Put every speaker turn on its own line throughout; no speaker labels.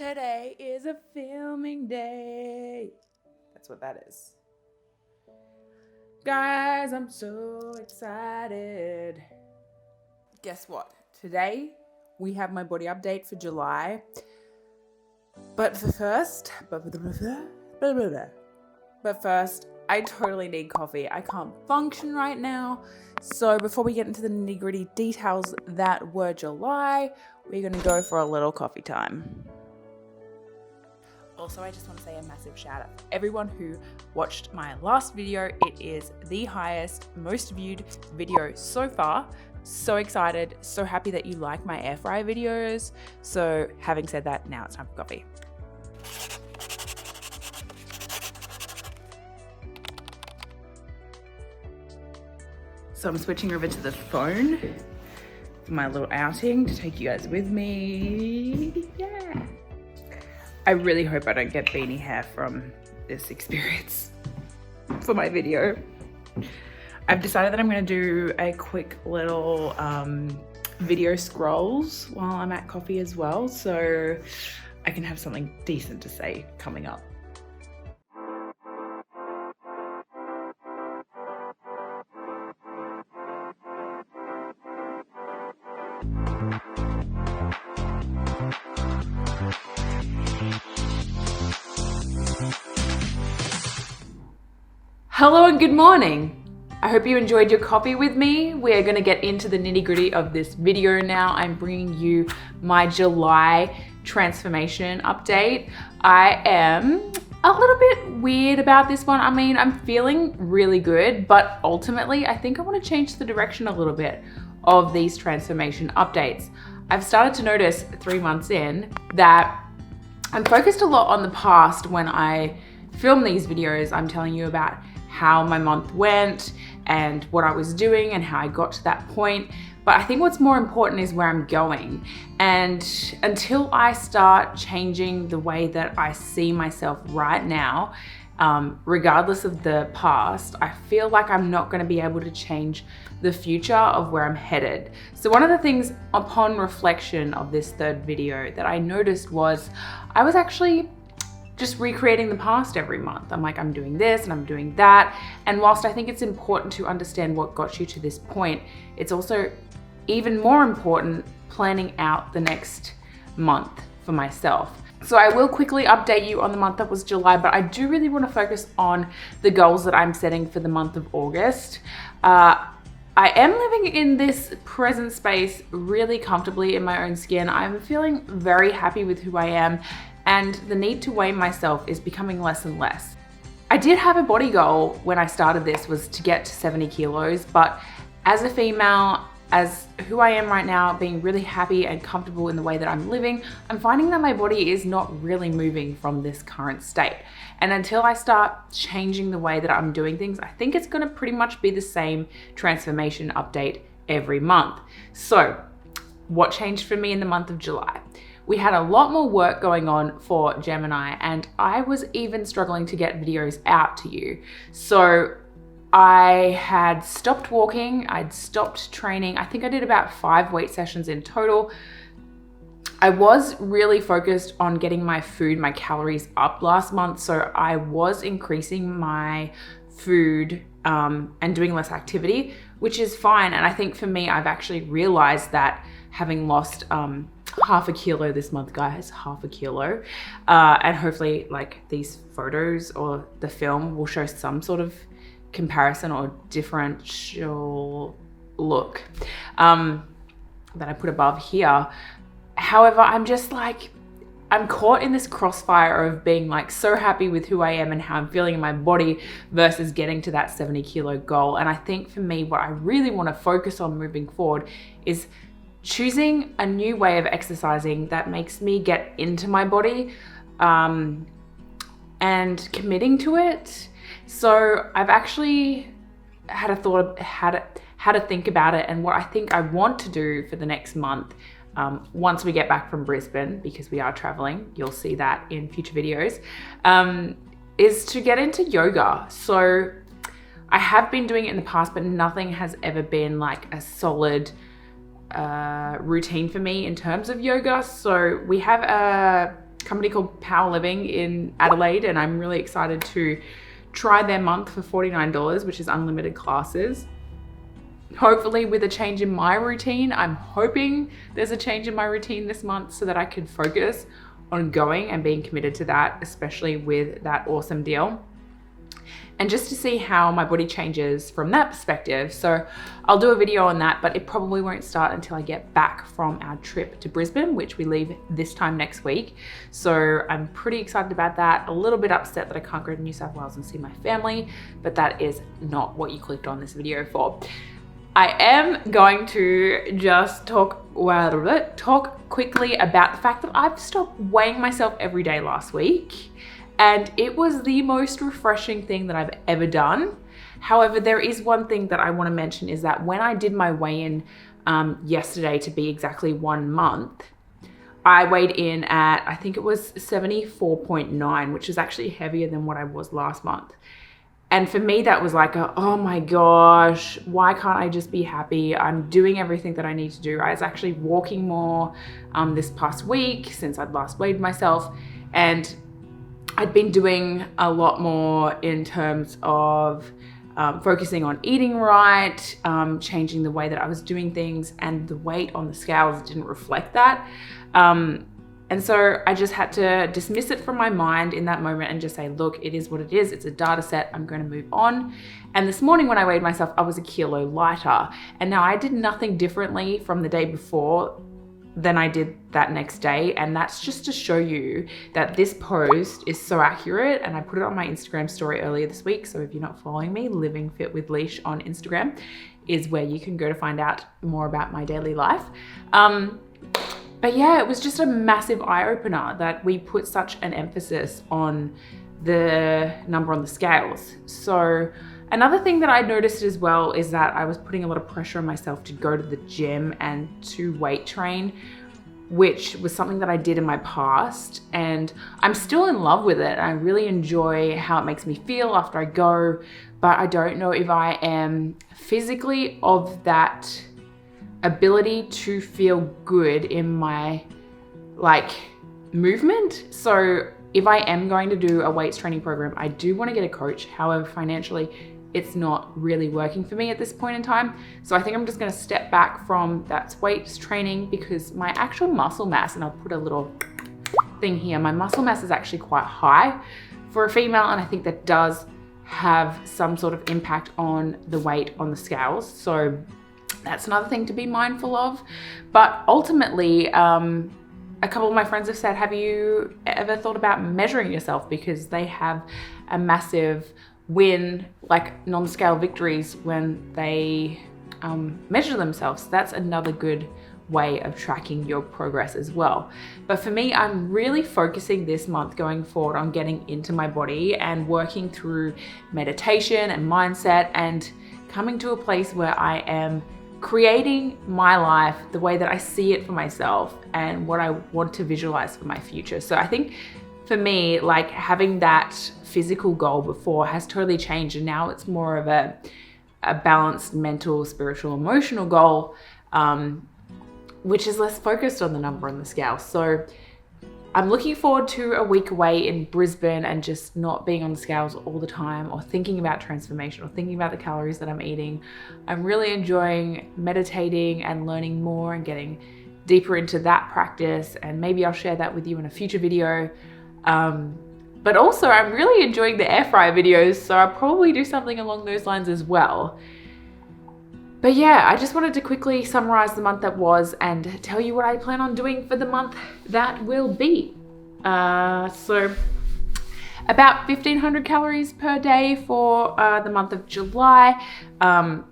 Today is a filming day. That's what that is. Guys, I'm so excited. Guess what? Today we have my body update for July. But first, I totally need coffee. I can't function right now. So before we get into the nitty-gritty details that were July, we're gonna go for a little coffee time. Also, I just want to say a massive shout out to everyone who watched my last video. It is the highest, most viewed video so far. So excited, so happy that you like my air fry videos. So having said that, now it's time for coffee. So I'm switching over to the phone for my little outing to take you guys with me. Yeah. I really hope I don't get beanie hair from this experience for my video. I've decided that I'm gonna do a quick little video scrolls while I'm at coffee as well, so I can have something decent to say coming up. Hello and good morning. I hope you enjoyed your coffee with me. We are gonna get into the nitty-gritty of this video now. I'm bringing you my July transformation update. I am a little bit weird about this one. I mean, I'm feeling really good, but ultimately I think I wanna change the direction a little bit of these transformation updates. I've started to notice 3 months in that I'm focused a lot on the past when I film these videos. I'm telling you about how my month went and what I was doing and how I got to that point. But I think what's more important is where I'm going. And until I start changing the way that I see myself right now, regardless of the past, I feel like I'm not going to be able to change the future of where I'm headed. So one of the things upon reflection of this third video that I noticed was I was actually just recreating the past every month. I'm like, I'm doing this and I'm doing that. And whilst I think it's important to understand what got you to this point, it's also even more important planning out the next month for myself. So I will quickly update you on the month that was July, but I do really want to focus on the goals that I'm setting for the month of August. I am living in this present space really comfortably in my own skin. I'm feeling very happy with who I am, and the need to weigh myself is becoming less and less. I did have a body goal when I started this, was to get to 70 kilos, but as a female, as who I am right now, being really happy and comfortable in the way that I'm living, I'm finding that my body is not really moving from this current state. And until I start changing the way that I'm doing things, I think it's gonna pretty much be the same transformation update every month. So what changed for me in the month of July? We had a lot more work going on for Gemini, and I was even struggling to get videos out to you. So I had stopped walking, I'd stopped training. I think I did about 5 weight sessions in total. I was really focused on getting my food, my calories up last month. So I was increasing my food and doing less activity, which is fine. And I think for me, I've actually realized that having lost half a kilo this month, guys, half a kilo. And hopefully like these photos or the film will show some sort of comparison or differential look that I put above here. However, I'm just like, I'm caught in this crossfire of being like so happy with who I am and how I'm feeling in my body versus getting to that 70 kilo goal. And I think for me, what I really want to focus on moving forward is choosing a new way of exercising that makes me get into my body and committing to it. So I've actually had a thought how to think about it, and what I think I want to do for the next month once we get back from Brisbane, because we are traveling, you'll see that in future videos, is to get into yoga. So I have been doing it in the past, but nothing has ever been like a solid routine for me in terms of yoga. So we have a company called Power Living in Adelaide, and I'm really excited to try their month for $49, which is unlimited classes. Hopefully with a change in my routine. I'm hoping there's a change in my routine this month so that I can focus on going and being committed to that, especially with that awesome deal. And just to see how my body changes from that perspective. So I'll do a video on that, but it probably won't start until I get back from our trip to Brisbane, which we leave this time next week. So I'm pretty excited about that. A little bit upset that I can't go to New South Wales and see my family, but that is not what you clicked on this video for. I am going to just talk quickly about the fact that I've stopped weighing myself every day last week. And it was the most refreshing thing that I've ever done. However, there is one thing that I want to mention is that when I did my weigh-in yesterday, to be exactly 1 month, I weighed in at, I think it was 74.9, which is actually heavier than what I was last month. And for me, that was like, oh my gosh, why can't I just be happy? I'm doing everything that I need to do. I was actually walking more this past week since I'd last weighed myself. And I'd been doing a lot more in terms of focusing on eating right, changing the way that I was doing things, and the weight on the scales didn't reflect that. And so I just had to dismiss it from my mind in that moment and just say, look, it is what it is. It's a data set. I'm going to move on. And this morning when I weighed myself, I was a kilo lighter. And now I did nothing differently from the day before than I did that next day. And that's just to show you that this post is so accurate. And I put it on my Instagram story earlier this week. So if you're not following me, Living Fit with Leesh on Instagram is where you can go to find out more about my daily life. But yeah, it was just a massive eye-opener that we put such an emphasis on the number on the scales. So another thing that I noticed as well is that I was putting a lot of pressure on myself to go to the gym and to weight train, which was something that I did in my past. And I'm still in love with it. I really enjoy how it makes me feel after I go, but I don't know if I am physically of that ability to feel good in my movement. So if I am going to do a weights training program, I do want to get a coach. However, financially, it's not really working for me at this point in time. So I think I'm just going to step back from that weights training because my actual muscle mass, and I'll put a little thing here, my muscle mass is actually quite high for a female. And I think that does have some sort of impact on the weight on the scales. So that's another thing to be mindful of. But ultimately, a couple of my friends have said, have you ever thought about measuring yourself? Because they have a massive win, like non-scale victories when they measure themselves. So that's another good way of tracking your progress as well. But for me, I'm really focusing this month going forward on getting into my body and working through meditation and mindset and coming to a place where I am creating my life the way that I see it for myself and what I want to visualize for my future. So I think for me, like having that physical goal before has totally changed. And now it's more of a balanced mental, spiritual, emotional goal, which is less focused on the number on the scale. So I'm looking forward to a week away in Brisbane and just not being on the scales all the time or thinking about transformation or thinking about the calories that I'm eating. I'm really enjoying meditating and learning more and getting deeper into that practice. And maybe I'll share that with you in a future video. But also I'm really enjoying the air fryer videos. So I'll probably do something along those lines as well. But yeah, I just wanted to quickly summarize the month that was and tell you what I plan on doing for the month that will be. So about 1,500 calories per day for the month of July.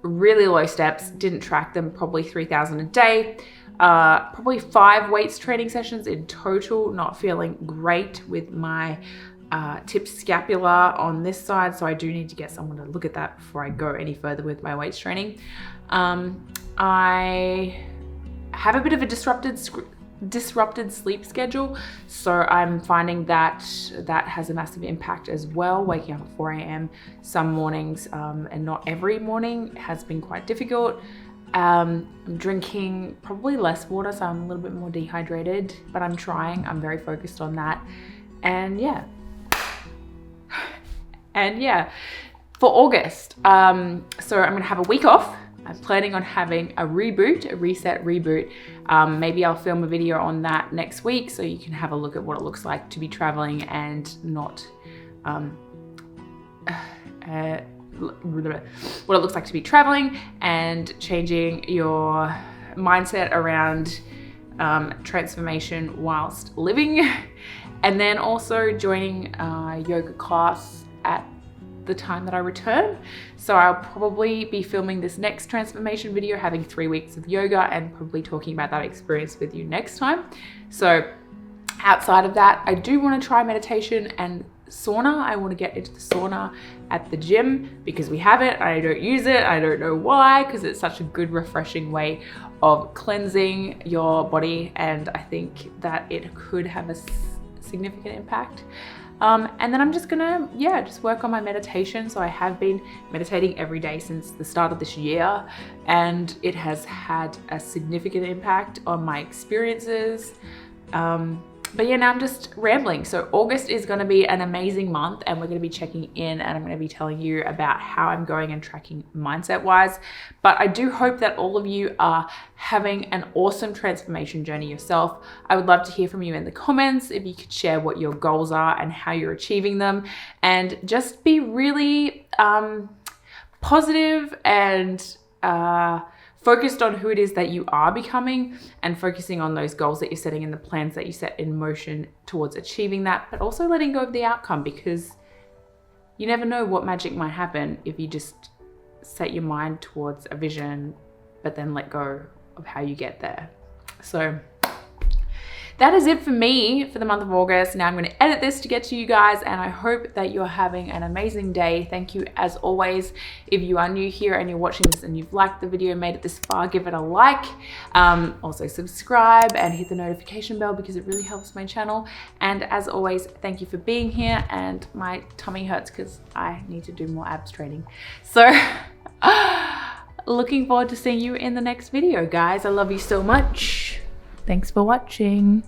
Really low steps, didn't track them, probably 3,000 a day. Probably 5 weights training sessions in total, not feeling great with my tipped scapula on this side. So I do need to get someone to look at that before I go any further with my weights training. I have a bit of a disrupted sleep schedule. So I'm finding that that has a massive impact as well. Waking up at 4 a.m. some mornings and not every morning has been quite difficult. I'm drinking probably less water, so I'm a little bit more dehydrated, but I'm trying. I'm very focused on that. And yeah. And yeah, for August, so I'm gonna have a week off. I'm planning on having a reboot, a reset reboot. Maybe I'll film a video on that next week so you can have a look at what it looks like to be traveling and not, what it looks like to be traveling and changing your mindset around transformation whilst living. And then also joining a yoga class at the time that I return. So I'll probably be filming this next transformation video, having 3 weeks of yoga, and probably talking about that experience with you next time. So outside of that, I do want to try meditation and sauna. I want to get into the sauna at the gym because we have it. I don't use it. I don't know why, because it's such a good, refreshing way of cleansing your body, and I think that it could have a significant impact. And then I'm just gonna, just work on my meditation. So I have been meditating every day since the start of this year, and it has had a significant impact on my experiences. But yeah, now I'm just rambling. So August is going to be an amazing month, and we're going to be checking in, and I'm going to be telling you about how I'm going and tracking mindset wise. But I do hope that all of you are having an awesome transformation journey yourself. I would love to hear from you in the comments if you could share what your goals are and how you're achieving them, and just be really positive and focused on who it is that you are becoming, and focusing on those goals that you're setting and the plans that you set in motion towards achieving that, but also letting go of the outcome, because you never know what magic might happen if you just set your mind towards a vision, but then let go of how you get there. So that is it for me for the month of August. Now I'm going to edit this to get to you guys, and I hope that you're having an amazing day. Thank you as always. If you are new here and you're watching this and you've liked the video, made it this far, give it a like. Also subscribe and hit the notification bell because it really helps my channel. And as always, thank you for being here. And my tummy hurts because I need to do more abs training. So looking forward to seeing you in the next video, guys. I love you so much. Thanks for watching.